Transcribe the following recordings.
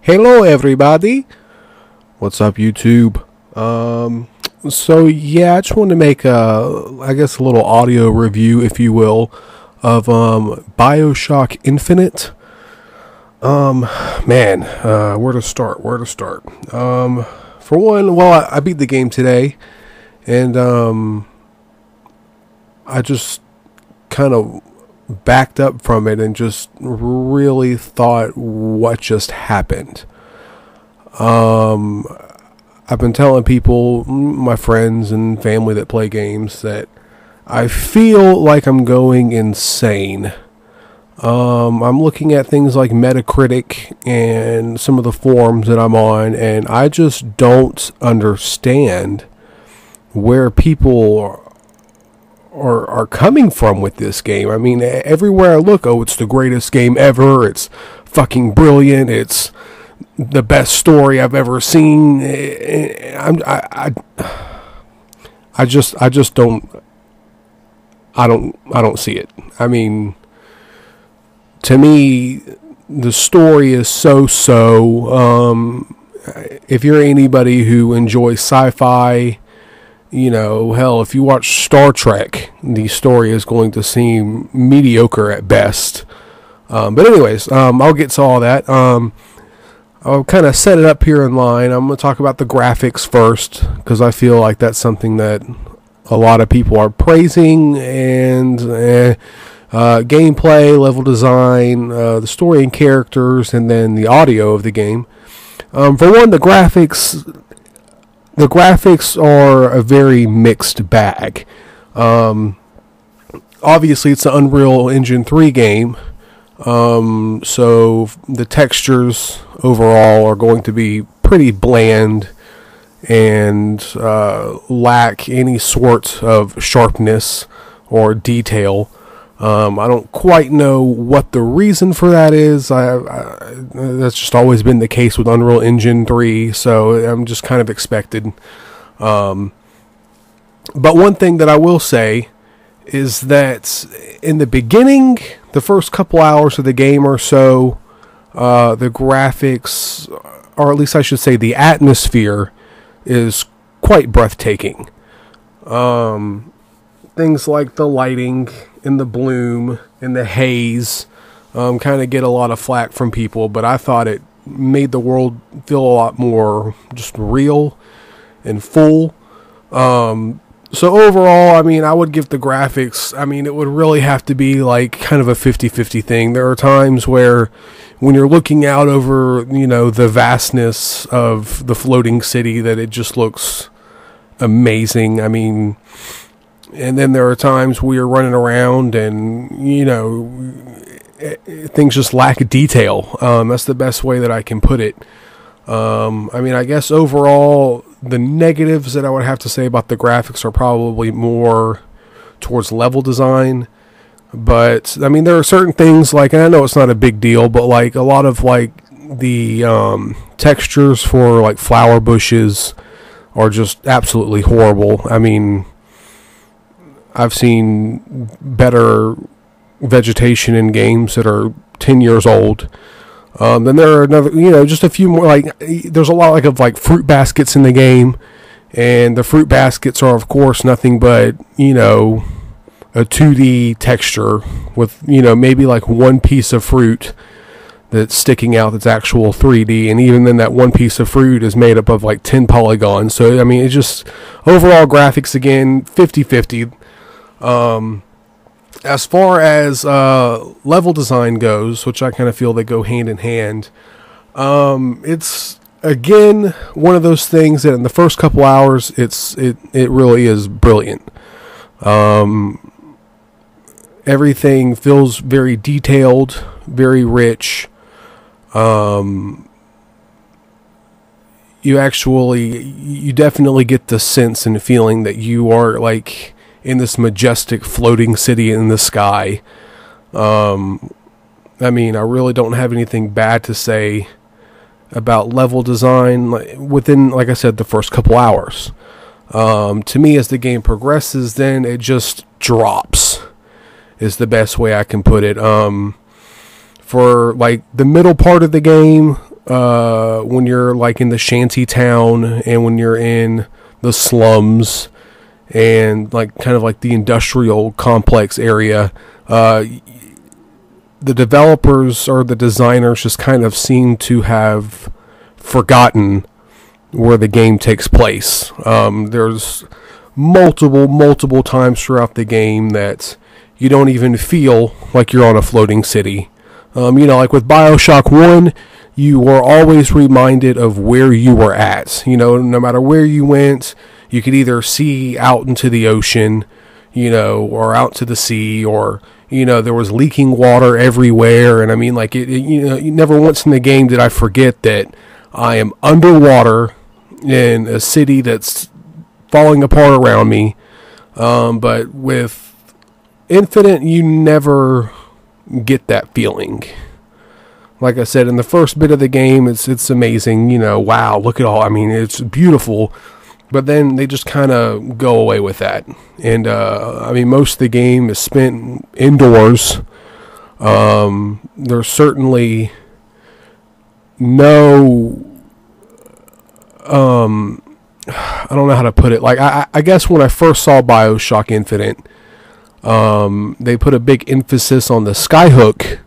Hello everybody. What's up YouTube? So yeah, I just wanted to make I guess a little audio review, if you will, of Bioshock Infinite. Man, where to start? For one, well, I beat the game today, and I just kind of backed up from it and just really thought what just happened. I've been telling people, my friends and family that play games, that I feel like I'm going insane. I'm looking at things like Metacritic and some of the forums that I'm on, and I just don't understand where people are coming from with this game. I mean, everywhere I look, oh, it's the greatest game ever. It's fucking brilliant. It's the best story I've ever seen. I just don't see it. I mean, to me, the story is so. If you're anybody who enjoys sci-fi, you know, hell, if you watch Star Trek, the story is going to seem mediocre at best. But anyways, I'll get to all that. I'll kind of set it up here in line. I'm going to talk about the graphics first, because I feel like that's something that a lot of people are praising, and gameplay, level design, the story and characters, and then the audio of the game. For one, the graphics are a very mixed bag. Obviously, it's an Unreal Engine 3 game, so the textures overall are going to be pretty bland and lack any sort of sharpness or detail. I don't quite know what the reason for that is. That's just always been the case with Unreal Engine 3, so I'm just kind of expected. But one thing that I will say is that in the beginning, the first couple hours of the game or so, the graphics, or at least I should say the atmosphere, is quite breathtaking. Things like the lighting and the bloom and the haze kind of get a lot of flack from people, but I thought it made the world feel a lot more just real and full. So overall, I mean, I would give the graphics, I mean, it would really have to be like kind of a 50-50 thing. There are times where when you're looking out over, you know, the vastness of the floating city, that it just looks amazing. I mean, and then there are times where you're running around and, you know, things just lack detail. That's the best way that I can put it. I mean, I guess overall, the negatives that I would have to say about the graphics are probably more towards level design. But, I mean, there are certain things, like, and I know it's not a big deal, but, like, a lot of, like, the textures for, like, flower bushes are just absolutely horrible. I mean, I've seen better vegetation in games that are 10 years old. Then there are another, you know, just a few more, like, there's a lot of fruit baskets in the game, and the fruit baskets are, of course, nothing but, you know, a 2D texture with, you know, maybe like one piece of fruit that's sticking out that's actual 3D, and even then that one piece of fruit is made up of like 10 polygons. So, I mean, it's just, overall graphics, again, 50-50. As far as level design goes, which I kind of feel they go hand in hand, it's, again, one of those things that in the first couple hours, it really is brilliant. Everything feels very detailed, very rich. You definitely get the sense and feeling that you are, like, in this majestic floating city in the sky. I mean, I really don't have anything bad to say about level design within, like I said, the first couple hours. To me, as the game progresses, then it just drops, is the best way I can put it. For like the middle part of the game, when you're like in the shanty town and when you're in the slums and like kind of like the industrial complex area. The developers or the designers just kind of seem to have forgotten where the game takes place. There's multiple times throughout the game that you don't even feel like you're on a floating city. Like with Bioshock 1, you were always reminded of where you were at. No matter where you went, you could either see out into the ocean, or out to the sea, or there was leaking water everywhere. And I mean, like never once in the game did I forget that I am underwater in a city that's falling apart around me. But with Infinite, you never get that feeling. Like I said, in the first bit of the game, it's amazing. Wow, look at all. I mean, it's beautiful. But then they just kind of go away with that. And, most of the game is spent indoors. There's certainly no, I don't know how to put it. Like, I guess when I first saw Bioshock Infinite, they put a big emphasis on the skyhook,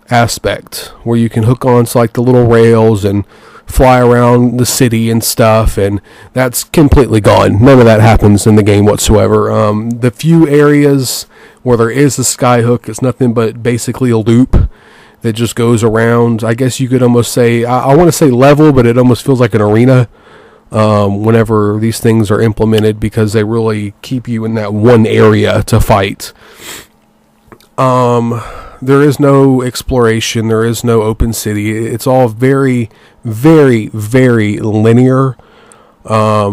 aspect, where you can hook on to like the little rails and fly around the city and stuff, and that's completely gone. None of that happens in the game whatsoever. The few areas where there is a skyhook, it's nothing but basically a loop that just goes around. I guess you could almost say, I want to say level, but it almost feels like an arena whenever these things are implemented, because they really keep you in that one area to fight. There is no exploration. There is no open city. It's all very, very, very linear. At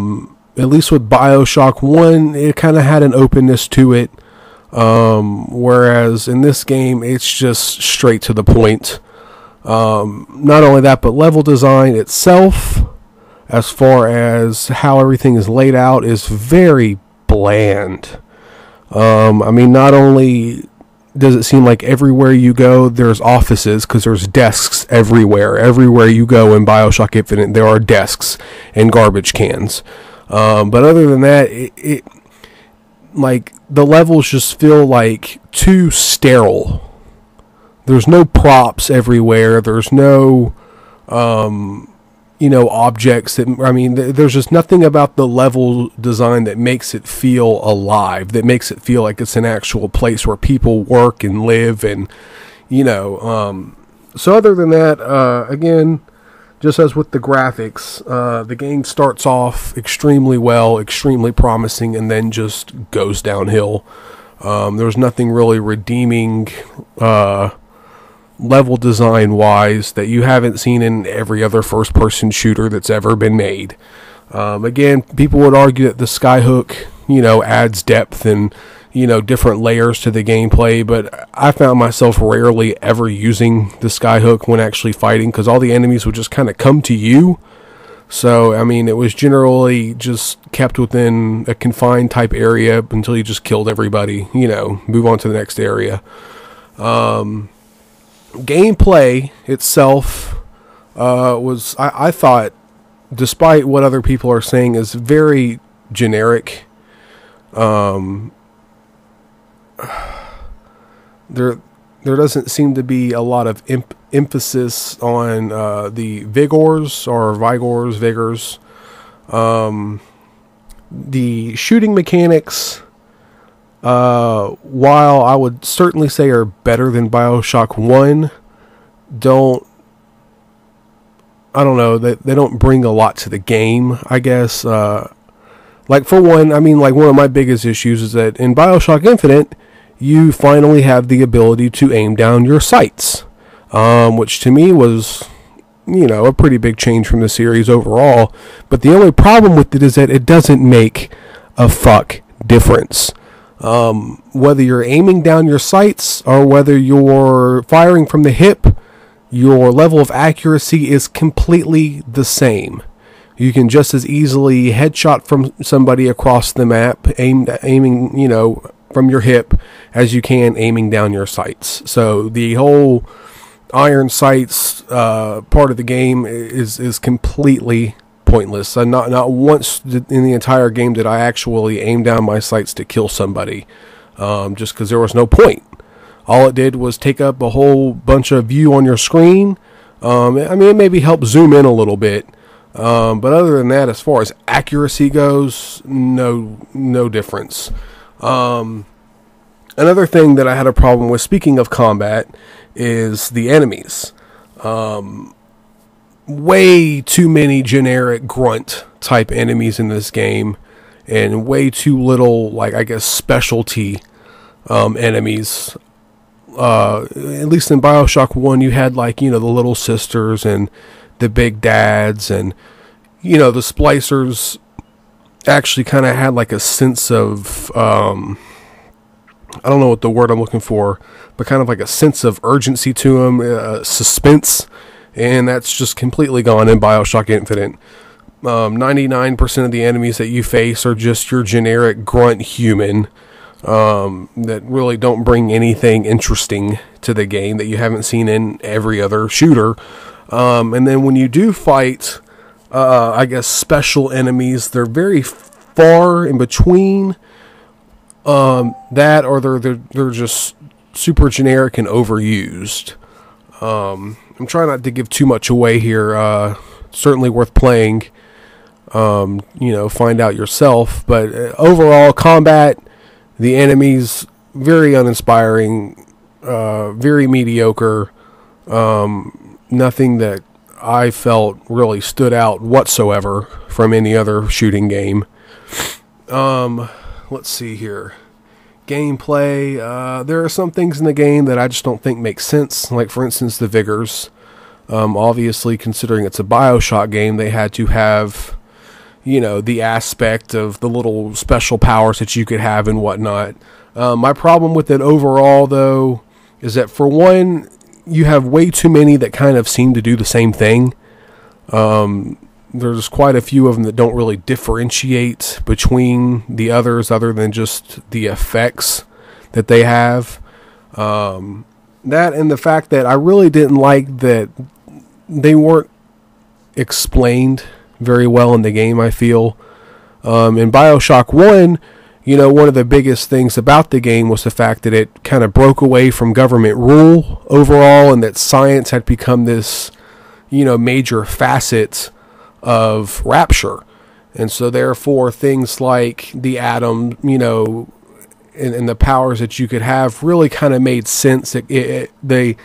least with Bioshock 1, it kind of had an openness to it. Whereas in this game, it's just straight to the point. Not only that, but level design itself, as far as how everything is laid out, is very bland. Not only does it seem like everywhere you go there's offices, because there's desks everywhere you go in Bioshock Infinite. There are desks and garbage cans, but other than that, it like the levels just feel like too sterile. There's no props everywhere. There's no objects there's just nothing about the level design that makes it feel alive, that makes it feel like it's an actual place where people work and live. And so other than that, again, just as with the graphics, the game starts off extremely well, extremely promising, and then just goes downhill. There's nothing really redeeming level design wise that you haven't seen in every other first person shooter that's ever been made. Again, people would argue that the skyhook, adds depth and, different layers to the gameplay, but I found myself rarely ever using the skyhook when actually fighting, because all the enemies would just kind of come to you. So, it was generally just kept within a confined type area until you just killed everybody, move on to the next area. Gameplay itself was, I thought, despite what other people are saying, is very generic. There doesn't seem to be a lot of emphasis on the vigors. The shooting mechanics, while I would certainly say are better than Bioshock 1, they don't bring a lot to the game, I guess. Like, for one, one of my biggest issues is that in Bioshock Infinite, you finally have the ability to aim down your sights, which to me was, a pretty big change from the series overall. But the only problem with it is that it doesn't make a fuck difference. Whether you're aiming down your sights or whether you're firing from the hip, your level of accuracy is completely the same. You can just as easily headshot from somebody across the map, aiming, from your hip, as you can aiming down your sights. So the whole iron sights part of the game is completely pointless. Not once in the entire game did I actually aim down my sights to kill somebody, just because there was no point. All it did was take up a whole bunch of view on your screen. I mean, it maybe helped zoom in a little bit, but other than that, as far as accuracy goes, no difference. Another thing that I had a problem with, speaking of combat, is the enemies. Way too many generic grunt type enemies in this game, and way too little, like, I guess, specialty enemies. At least in Bioshock 1, you had, like, the little sisters and the big dads, and, the splicers actually kind of had, like, a sense of, I don't know what the word I'm looking for, but kind of like a sense of urgency to them, suspense, and that's just completely gone in Bioshock Infinite. 99% of the enemies that you face are just your generic grunt human, that really don't bring anything interesting to the game that you haven't seen in every other shooter. And then when you do fight, I guess, special enemies, they're very far in between that, or they're just super generic and overused. I'm trying not to give too much away here. Certainly worth playing. Find out yourself. But overall, combat, the enemies, very uninspiring, very mediocre. Nothing that I felt really stood out whatsoever from any other shooting game. Let's see here. Gameplay. There are some things in the game that I just don't think make sense. Like, for instance, the vigors. Obviously, considering it's a Bioshock game, they had to have, the aspect of the little special powers that you could have and whatnot. My problem with it overall, though, is that, for one, you have way too many that kind of seem to do the same thing. There's quite a few of them that don't really differentiate between the others, other than just the effects that they have. That, and the fact that I really didn't like that they weren't explained very well in the game, I feel. In Bioshock 1, one of the biggest things about the game was the fact that it kind of broke away from government rule overall, and that science had become this, major facet of Rapture. And so therefore things like the atom, and the powers that you could have really kind of made sense. Bioshock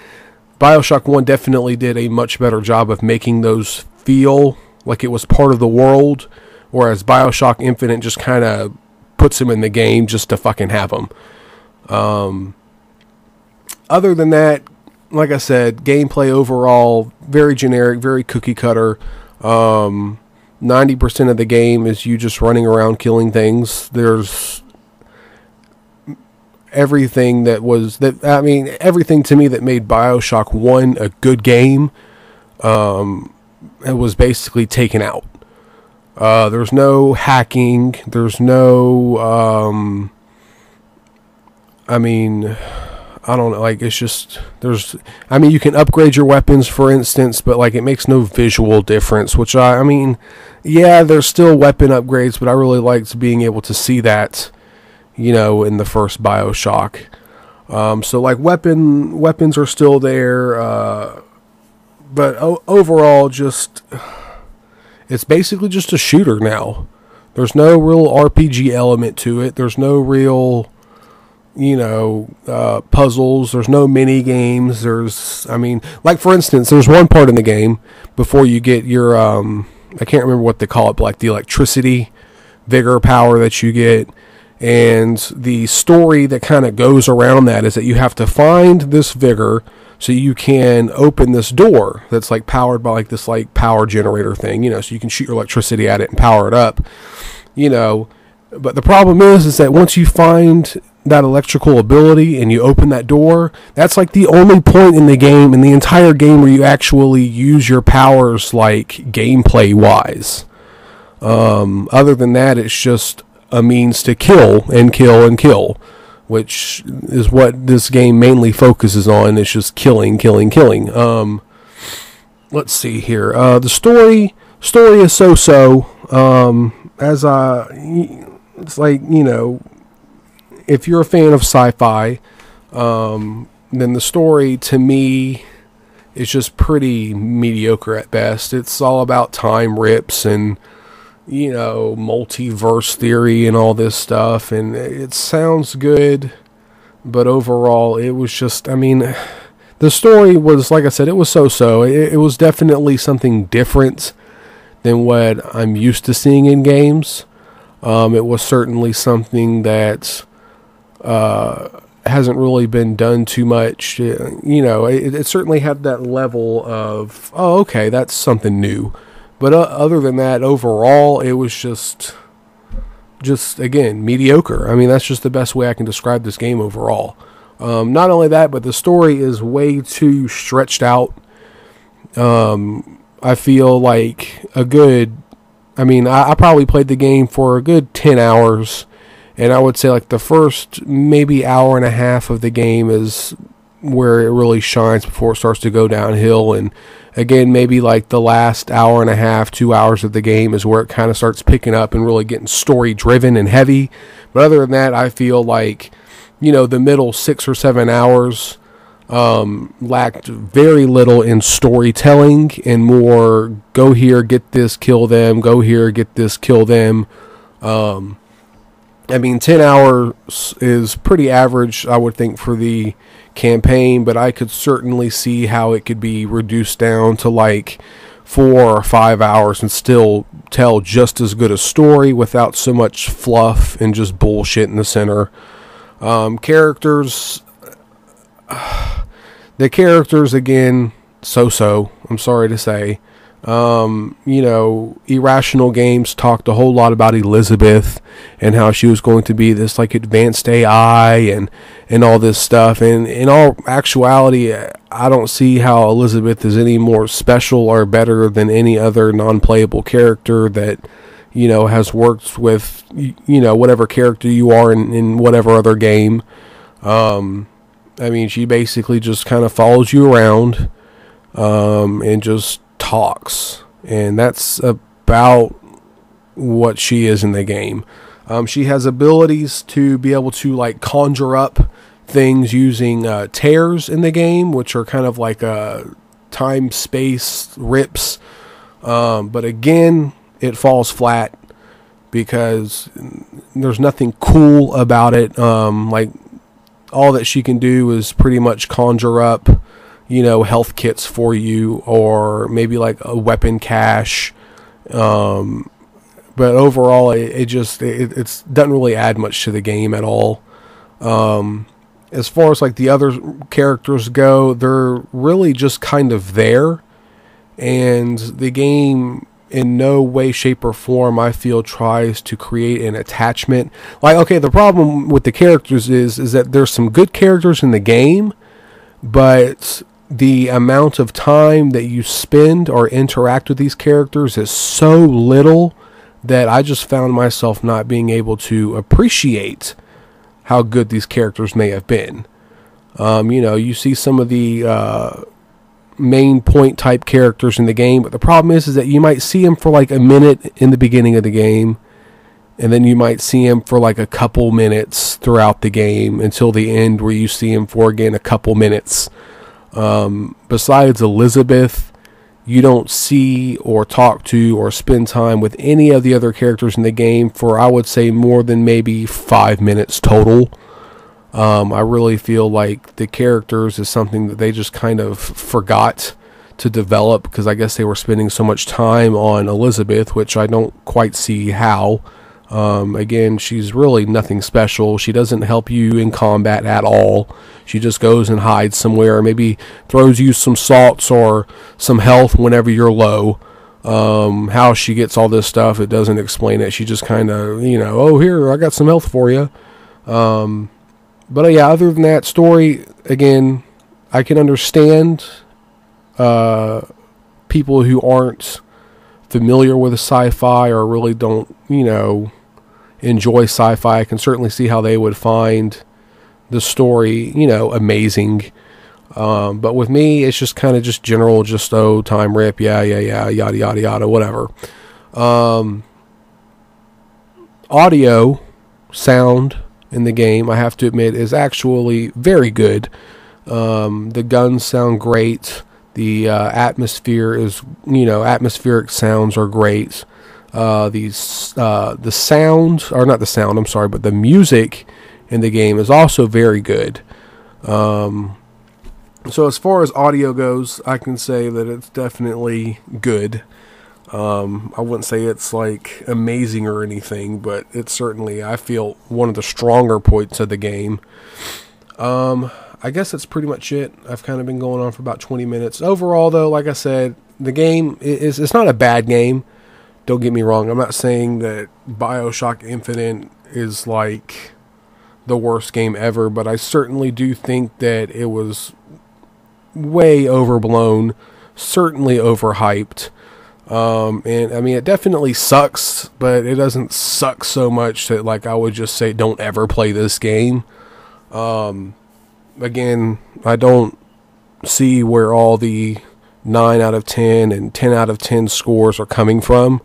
1 definitely did a much better job of making those feel like it was part of the world, whereas Bioshock Infinite just kind of puts them in the game just to fucking have them. Other than that, like I said, gameplay overall, very generic, very cookie cutter. 90% of the game is you just running around killing things. There's everything everything to me that made Bioshock 1 a good game, it was basically taken out. There's no hacking. There's no, I don't know, like, it's just, you can upgrade your weapons, for instance, but, like, it makes no visual difference, which yeah, there's still weapon upgrades, but I really liked being able to see that, in the first Bioshock. So, like, weapons are still there, but overall, it's basically just a shooter now. There's no real RPG element to it. There's no real, puzzles. There's no mini games. Like, for instance, there's one part in the game before you get your, I can't remember what they call it, but, like, the electricity vigor power that you get. And the story that kind of goes around that is that you have to find this vigor so you can open this door that's, like, powered by, like, this, like, power generator thing, so you can shoot your electricity at it and power it up, But the problem is that once you find that electrical ability and you open that door, that's, like, the only point in the game, in the entire game, where you actually use your powers, like, gameplay wise. Other than that, it's just a means to kill and kill and kill. which is what this game mainly focuses on. It's just killing, killing, killing. Let's see here. The story is so-so. It's like, if you're a fan of sci-fi, then the story to me is just pretty mediocre at best. It's all about time rips and, multiverse theory and all this stuff, and it sounds good, but overall it was just, the story was, like I said, it was so-so. It was definitely something different than what I'm used to seeing in games. It was certainly something that hasn't really been done too much. It certainly had that level of, oh, okay, that's something new. But other than that, overall, it was just again, mediocre. That's just the best way I can describe this game overall. Not only that, but the story is way too stretched out. I feel like I probably played the game for a good 10 hours, and I would say like the first maybe hour and a half of the game is where it really shines before it starts to go downhill. And again, maybe like the last hour and a half, 2 hours of the game is where it kind of starts picking up and really getting story driven and heavy. But other than that, I feel like, the middle 6 or 7 hours lacked very little in storytelling and more go here, get this, kill them, go here, get this, kill them. 10 hours is pretty average, I would think, for the campaign, but I could certainly see how it could be reduced down to like 4 or 5 hours and still tell just as good a story without so much fluff and just bullshit in the center. Characters, the characters, again, so-so, I'm sorry to say. Irrational Games talked a whole lot about Elizabeth and how she was going to be this like advanced AI and all this stuff. And in all actuality, I don't see how Elizabeth is any more special or better than any other non-playable character that, has worked with, whatever character you are in whatever other game. She basically just kind of follows you around, and just talks, and that's about what she is in the game. She has abilities to be able to like conjure up things using tears in the game, which are kind of like time space rips, but again, it falls flat because there's nothing cool about it. Like all that she can do is pretty much conjure up health kits for you, or maybe like a weapon cache. But overall, it doesn't really add much to the game at all. As far as like the other characters go, they're really just kind of there, and the game in no way, shape, or form, I feel, tries to create an attachment. Like, okay, the problem with the characters is that there's some good characters in the game, but the amount of time that you spend or interact with these characters is so little that I just found myself not being able to appreciate how good these characters may have been. You see some of the main point type characters in the game, but the problem is that you might see them for like a minute in the beginning of the game, and then you might see him for like a couple minutes throughout the game until the end, where you see him for again a couple minutes. Besides Elizabeth, you don't see or talk to or spend time with any of the other characters in the game for, I would say, more than maybe 5 minutes total. I really feel like the characters is something that they just kind of forgot to develop, because I guess they were spending so much time on Elizabeth, which I don't quite see how. Again, she's really nothing special. She doesn't help you in combat at all. She just goes and hides somewhere, maybe throws you some salts or some health whenever you're low. How she gets all this stuff, it doesn't explain it. She just kind of, oh, here, I got some health for you. But yeah, other than that, story, again, I can understand people who aren't familiar with sci-fi or really don't, enjoy sci-fi. I can certainly see how they would find the story, amazing. But with me, it's just kind of just general, just, time rip, yeah, yada, yada, yada, whatever. Audio, sound in the game, I have to admit, is actually very good. The guns sound great. The atmosphere is, atmospheric sounds are great. The sound, or not the sound, I'm sorry, but the music in the game is also very good. So as far as audio goes, I can say that it's definitely good. I wouldn't say it's like amazing or anything, but it's certainly, I feel, one of the stronger points of the game. I guess that's pretty much it. I've kind of been going on for about 20 minutes. Overall, though, like I said, the game it's not a bad game. Don't get me wrong. I'm not saying that Bioshock Infinite is like the worst game ever, but I certainly do think that it was way overblown, certainly overhyped. And I mean, it definitely sucks, but it doesn't suck so much that like I would just say don't ever play this game. Again, I don't see where all the 9 out of 10 and 10 out of 10 scores are coming from.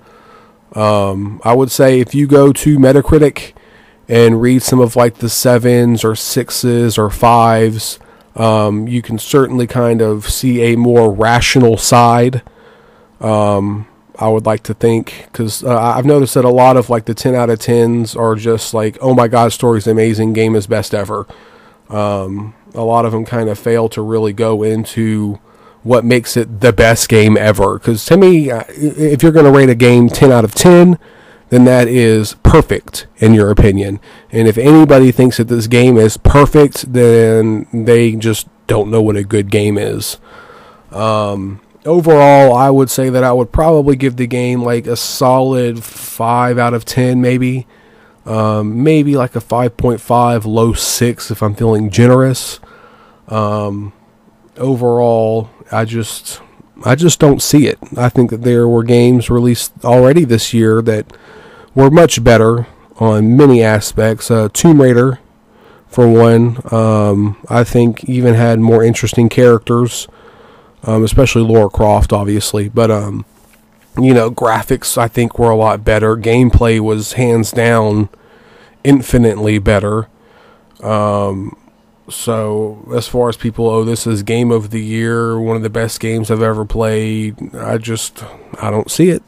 I would say if you go to Metacritic and read some of like the 7s or 6s or 5s, you can certainly kind of see a more rational side. I would like to think, because I've noticed that a lot of like the 10 out of 10s are just like, oh my god, story's amazing, game is best ever. A lot of them kind of fail to really go into what makes it the best game ever. Because to me, if you're going to rate a game 10 out of 10, then that is perfect in your opinion. And if anybody thinks that this game is perfect, then they just don't know what a good game is. Overall, I would say that I would probably give the game like a solid 5 out of 10, maybe. Maybe like a 5.5, low 6 if I'm feeling generous. Overall, I just don't see it. I think that there were games released already this year that were much better on many aspects. Tomb Raider, for one, I think even had more interesting characters, especially Lara Croft, obviously. But, graphics I think were a lot better. Gameplay was hands down infinitely better. So as far as people, this is game of the year, one of the best games I've ever played, I don't see it.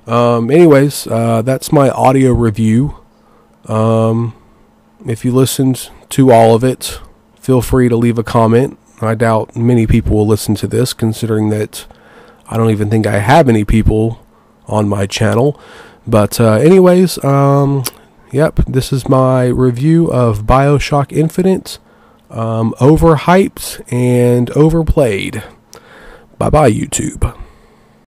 Anyways, that's my audio review. If you listened to all of it, feel free to leave a comment. I doubt many people will listen to this, considering that I don't even think I have any people on my channel. But anyways, yep, this is my review of Bioshock Infinite. Overhyped and overplayed. Bye-bye, YouTube.